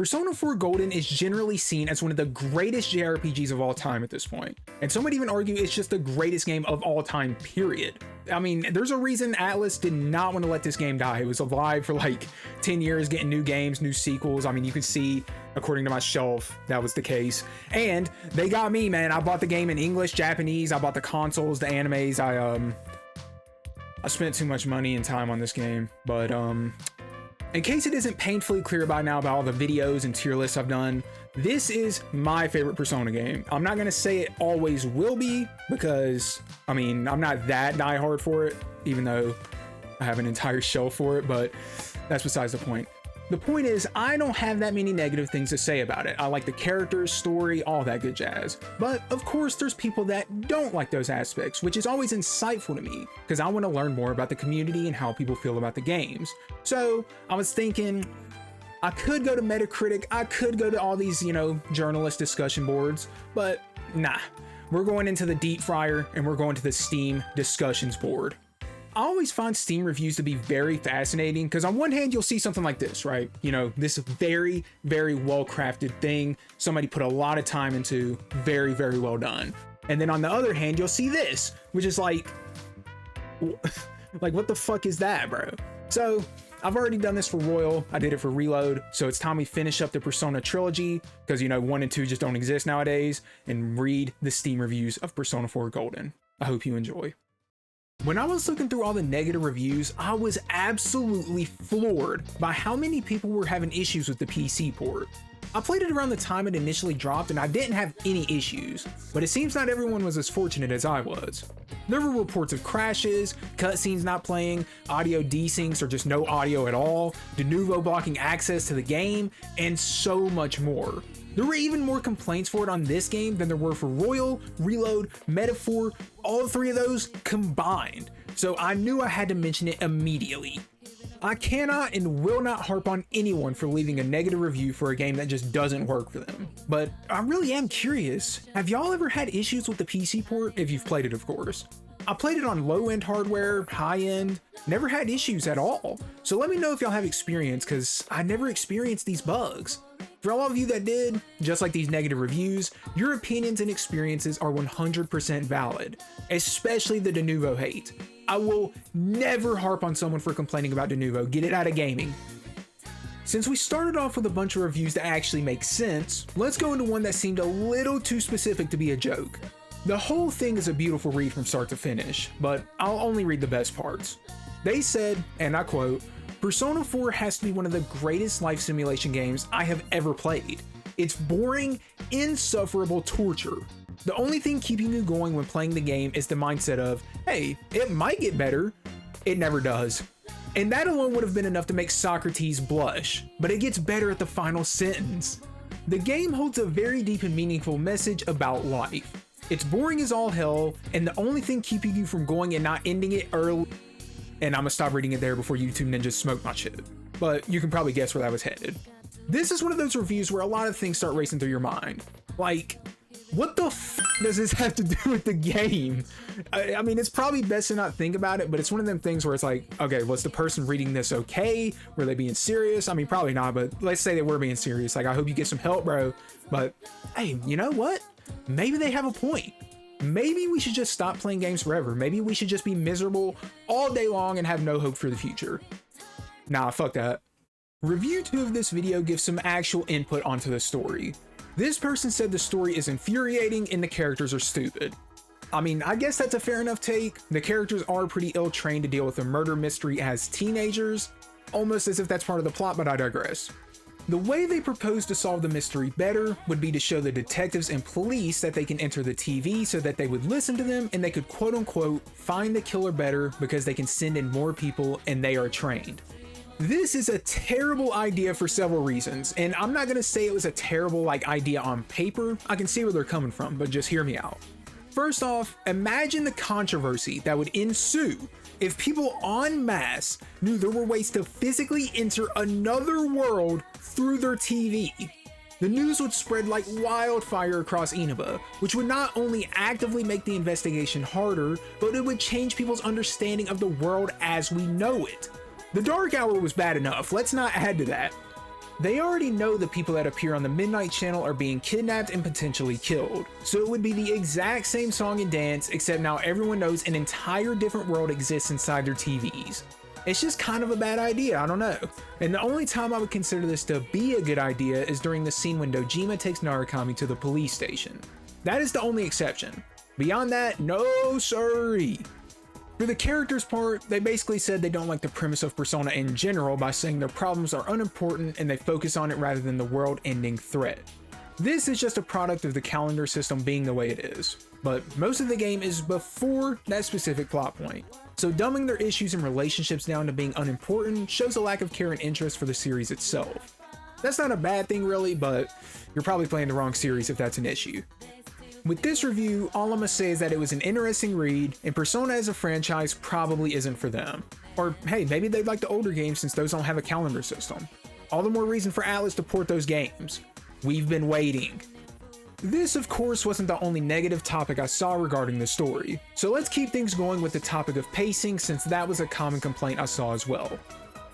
Persona 4 Golden is generally seen as one of the greatest JRPGs of all time at this point, and some would even argue it's just the greatest game of all time, period. I mean, there's a reason Atlas did not want to let this game die. It was alive for like 10 years, getting new games, new sequels. I mean, you can see, according to my shelf, that was the case. And they got me, man. I bought the game in English, Japanese. I bought the consoles, the animes. I spent too much money and time on this game, but in case it isn't painfully clear by now about all the videos and tier lists I've done, this is my favorite Persona game. I'm not gonna say it always will be, because I mean, I'm not that diehard for it, even though I have an entire shelf for it, but that's besides the point. The point is, I don't have that many negative things to say about it. I like the characters, story, all that good jazz. But of course, there's people that don't like those aspects, which is always insightful to me, because I want to learn more about the community and how people feel about the games. So I was thinking, I could go to Metacritic, I could go to all these, journalist discussion boards, but nah. We're going into the deep fryer, and we're going to the Steam discussions board. I always find Steam reviews to be very fascinating, because on one hand, you'll see something like this, right? This very, very well-crafted thing. Somebody put a lot of time into, very, very well done. And then on the other hand, you'll see this, which is like what the fuck is that, bro? So I've already done this for Royal. I did it for Reload. So it's time we finish up the Persona trilogy, because 1 and 2 just don't exist nowadays, and read the Steam reviews of Persona 4 Golden. I hope you enjoy. When I was looking through all the negative reviews, I was absolutely floored by how many people were having issues with the PC port. I played it around the time it initially dropped and I didn't have any issues, but it seems not everyone was as fortunate as I was. There were reports of crashes, cutscenes not playing, audio desyncs or just no audio at all, de novo blocking access to the game, and so much more. There were even more complaints for it on this game than there were for Royal, Reload, Metaphor, all three of those combined. So I knew I had to mention it immediately. I cannot and will not harp on anyone for leaving a negative review for a game that just doesn't work for them. But I really am curious, have y'all ever had issues with the PC port? If you've played it, of course. I played it on low-end hardware, high-end, never had issues at all. So let me know if y'all have experience, because I never experienced these bugs. For all of you that did, just like these negative reviews, your opinions and experiences are 100% valid, especially the de novo hate. I will never harp on someone for complaining about de novo. Get it out of gaming. Since we started off with a bunch of reviews that actually make sense, let's go into one that seemed a little too specific to be a joke. The whole thing is a beautiful read from start to finish, but I'll only read the best parts. They said, and I quote, "Persona 4 has to be one of the greatest life simulation games I have ever played. It's boring, insufferable torture. The only thing keeping you going when playing the game is the mindset of, hey, it might get better. It never does. And that alone would have been enough to make Socrates blush, but it gets better at the final sentence. The game holds a very deep and meaningful message about life. It's boring as all hell, and the only thing keeping you from going and not ending it early," and I'm gonna stop reading it there before YouTube ninjas smoke my shit, but you can probably guess where that was headed. This is one of those reviews where a lot of things start racing through your mind. Like, what the f does this have to do with the game? I mean, it's probably best to not think about it, but it's one of them things where it's like, okay, was the person reading this okay? Were they being serious? I mean, probably not, but let's say they were being serious. Like, I hope you get some help, bro. But hey, you know what? Maybe they have a point. Maybe we should just stop playing games forever. Maybe we should just be miserable all day long and have no hope for the future. Nah, fuck that. Review 2 of this video gives some actual input onto the story. This person said the story is infuriating and the characters are stupid. I mean, I guess that's a fair enough take. The characters are pretty ill-trained to deal with a murder mystery as teenagers, almost as if that's part of the plot, but I digress. The way they propose to solve the mystery better would be to show the detectives and police that they can enter the TV so that they would listen to them and they could quote unquote find the killer better because they can send in more people and they are trained. This is a terrible idea for several reasons, and I'm not gonna say it was a terrible idea on paper. I can see where they're coming from, but just hear me out. First off, imagine the controversy that would ensue if people en masse knew there were ways to physically enter another world through their TV. The news would spread like wildfire across Inaba, which would not only actively make the investigation harder, but it would change people's understanding of the world as we know it. The Dark Hour was bad enough, let's not add to that. They already know the people that appear on the Midnight Channel are being kidnapped and potentially killed, so it would be the exact same song and dance, except now everyone knows an entire different world exists inside their TVs. It's just kind of a bad idea, I don't know. And the only time I would consider this to be a good idea is during the scene when Dojima takes Narukami to the police station. That is the only exception. Beyond that, no siree. For the characters part, they basically said they don't like the premise of Persona in general by saying their problems are unimportant and they focus on it rather than the world-ending threat. This is just a product of the calendar system being the way it is, but most of the game is before that specific plot point. So dumbing their issues and relationships down to being unimportant shows a lack of care and interest for the series itself. That's not a bad thing really, but you're probably playing the wrong series if that's an issue. With this review, all I'm gonna say is that it was an interesting read, and Persona as a franchise probably isn't for them. Or hey, maybe they'd like the older games since those don't have a calendar system. All the more reason for Atlus to port those games. We've been waiting. This, of course, wasn't the only negative topic I saw regarding the story, so let's keep things going with the topic of pacing since that was a common complaint I saw as well.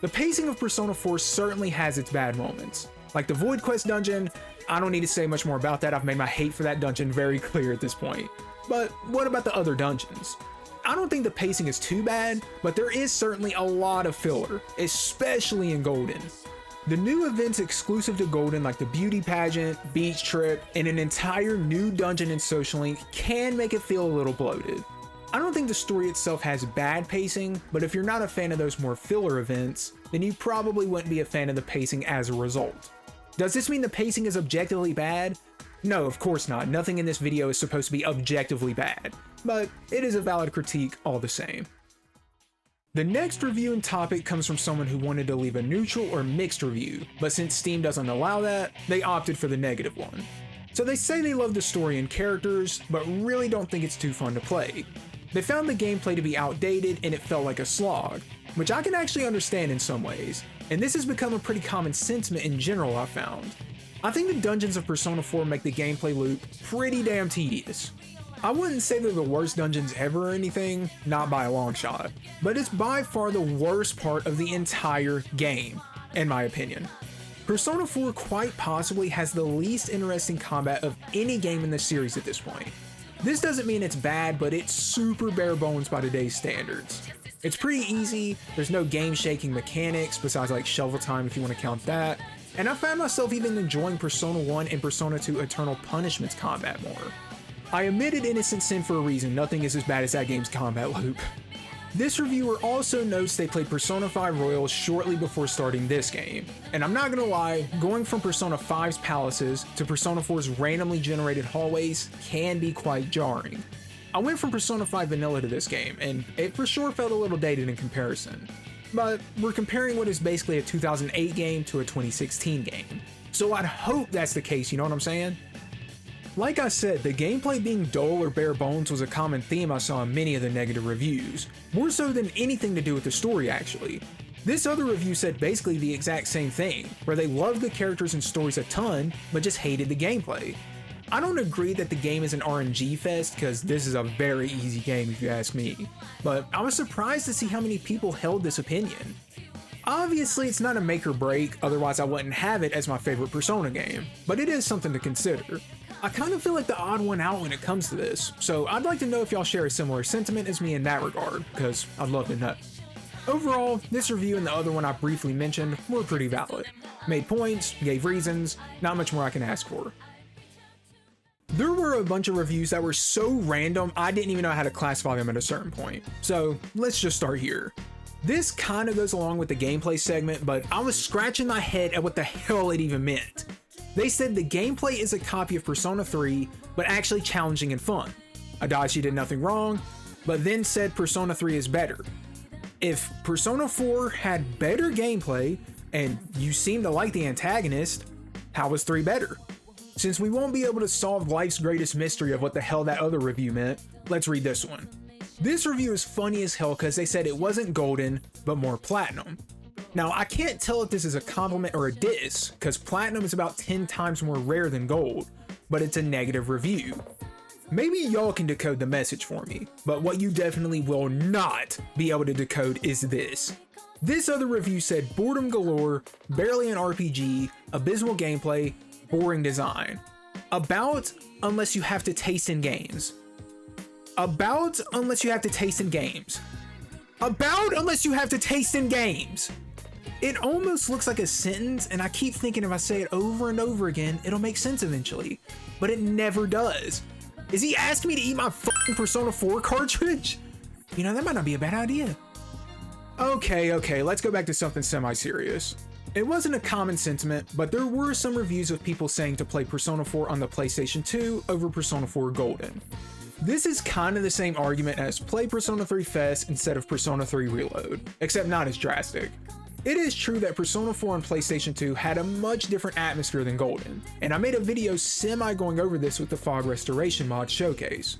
The pacing of Persona 4 certainly has its bad moments. Like the Void Quest dungeon, I don't need to say much more about that, I've made my hate for that dungeon very clear at this point. But what about the other dungeons? I don't think the pacing is too bad, but there is certainly a lot of filler, especially in Golden. The new events exclusive to Golden like the beauty pageant, beach trip, and an entire new dungeon in Social Link can make it feel a little bloated. I don't think the story itself has bad pacing, but if you're not a fan of those more filler events, then you probably wouldn't be a fan of the pacing as a result. Does this mean the pacing is objectively bad? No, of course not. Nothing in this video is supposed to be objectively bad, but it is a valid critique all the same. The next review and topic comes from someone who wanted to leave a neutral or mixed review, but since Steam doesn't allow that, they opted for the negative one. So they say they love the story and characters, but really don't think it's too fun to play. They found the gameplay to be outdated and it felt like a slog, which I can actually understand in some ways, and this has become a pretty common sentiment in general I've found. I think the dungeons of Persona 4 make the gameplay loop pretty damn tedious. I wouldn't say they're the worst dungeons ever or anything, not by a long shot, but it's by far the worst part of the entire game, in my opinion. Persona 4 quite possibly has the least interesting combat of any game in the series at this point. This doesn't mean it's bad, but it's super bare bones by today's standards. It's pretty easy, there's no game shaking mechanics besides like shovel time if you want to count that, and I found myself even enjoying Persona 1 and Persona 2 Eternal Punishment's combat more. I omitted Innocent Sin for a reason, nothing is as bad as that game's combat loop. This reviewer also notes they played Persona 5 Royal shortly before starting this game, and I'm not gonna lie, going from Persona 5's palaces to Persona 4's randomly generated hallways can be quite jarring. I went from Persona 5 Vanilla to this game, and it for sure felt a little dated in comparison. But we're comparing what is basically a 2008 game to a 2016 game, so I'd hope that's the case, you know what I'm saying? Like I said, the gameplay being dull or bare bones was a common theme I saw in many of the negative reviews, more so than anything to do with the story actually. This other review said basically the exact same thing, where they loved the characters and stories a ton, but just hated the gameplay. I don't agree that the game is an RNG fest, because this is a very easy game if you ask me, but I was surprised to see how many people held this opinion. Obviously it's not a make or break, otherwise I wouldn't have it as my favorite Persona game, but it is something to consider. I kind of feel like the odd one out when it comes to this, so I'd like to know if y'all share a similar sentiment as me in that regard, because I'd love to know. Overall, this review and the other one I briefly mentioned were pretty valid. Made points, gave reasons, not much more I can ask for. There were a bunch of reviews that were so random I didn't even know how to classify them at a certain point, so let's just start here. This kind of goes along with the gameplay segment, but I was scratching my head at what the hell it even meant. They said the gameplay is a copy of Persona 3, but actually challenging and fun. Adachi did nothing wrong, but then said Persona 3 is better. If Persona 4 had better gameplay, and you seem to like the antagonist, how was 3 better? Since we won't be able to solve life's greatest mystery of what the hell that other review meant, let's read this one. This review is funny as hell because they said it wasn't golden, but more platinum. Now, I can't tell if this is a compliment or a diss, because platinum is about 10 times more rare than gold, but it's a negative review. Maybe y'all can decode the message for me, but what you definitely will not be able to decode is this. This other review said boredom galore, barely an RPG, abysmal gameplay, boring design. About unless you have to taste in games. About unless you have to taste in games. About unless you have to taste in games. It almost looks like a sentence, and I keep thinking if I say it over and over again, it'll make sense eventually, but it never does. Is he asking me to eat my fucking Persona 4 cartridge? You know, that might not be a bad idea. Okay, let's go back to something semi-serious. It wasn't a common sentiment, but there were some reviews of people saying to play Persona 4 on the PlayStation 2 over Persona 4 Golden. This is kind of the same argument as play Persona 3 FES instead of Persona 3 Reload, except not as drastic. It is true that Persona 4 on PlayStation 2 had a much different atmosphere than Golden, and I made a video going over this with the Fog Restoration mod showcase.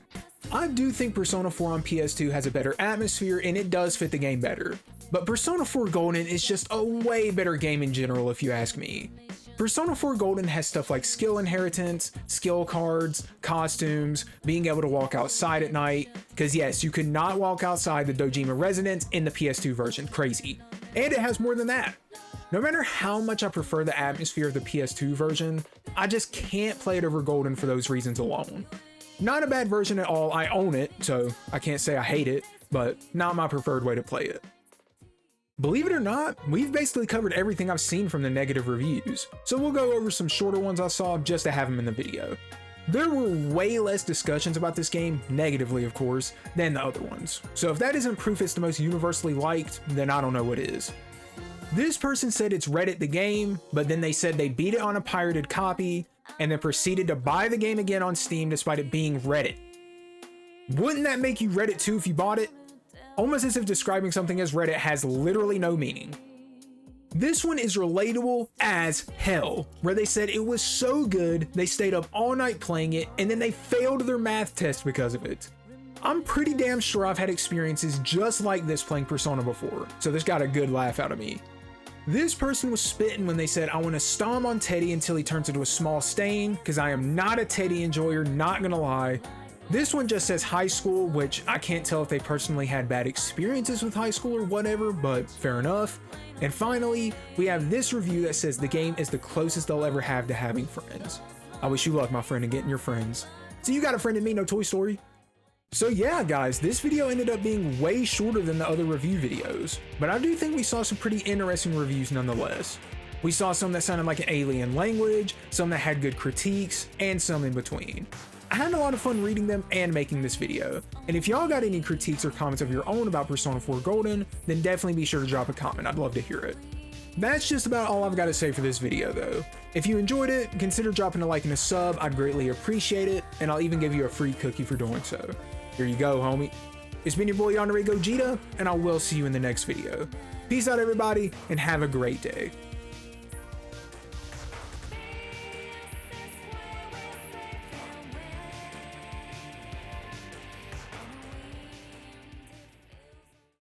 I do think Persona 4 on PS2 has a better atmosphere and it does fit the game better, but Persona 4 Golden is just a way better game in general if you ask me. Persona 4 Golden has stuff like skill inheritance, skill cards, costumes, being able to walk outside at night, because yes, you could not walk outside the Dojima residence in the PS2 version, crazy. And it has more than that. No matter how much I prefer the atmosphere of the PS2 version, I just can't play it over Golden for those reasons alone. Not a bad version at all, I own it, so I can't say I hate it, but not my preferred way to play it. Believe it or not, we've basically covered everything I've seen from the negative reviews, so we'll go over some shorter ones I saw just to have them in the video. There were way less discussions about this game, negatively of course, than the other ones, so if that isn't proof it's the most universally liked, then I don't know what is. This person said it's Reddit the game, but then they said they beat it on a pirated copy, and then proceeded to buy the game again on Steam despite it being Reddit. Wouldn't that make you Reddit too if you bought it? Almost as if describing something as Reddit has literally no meaning. This one is relatable as hell, where they said it was so good they stayed up all night playing it and then they failed their math test because of it. I'm pretty damn sure I've had experiences just like this playing Persona before, so this got a good laugh out of me. This person was spitting when they said, I want to stomp on Teddy until he turns into a small stain, because I am not a Teddy enjoyer, not gonna lie. This one just says high school, which I can't tell if they personally had bad experiences with high school or whatever, but fair enough. And finally, we have this review that says the game is the closest they'll ever have to having friends. I wish you luck, my friend, in getting your friends. So you got a friend in me, no Toy Story. So yeah, guys, this video ended up being way shorter than the other review videos, but I do think we saw some pretty interesting reviews nonetheless. We saw some that sounded like an alien language, some that had good critiques, and some in between. I had a lot of fun reading them and making this video, and if y'all got any critiques or comments of your own about Persona 4 Golden, then definitely be sure to drop a comment, I'd love to hear it. That's just about all I've got to say for this video though. If you enjoyed it, consider dropping a like and a sub, I'd greatly appreciate it, and I'll even give you a free cookie for doing so. Here you go, homie. It's been your boy Yandere Gogeta, and I will see you in the next video. Peace out everybody, and have a great day.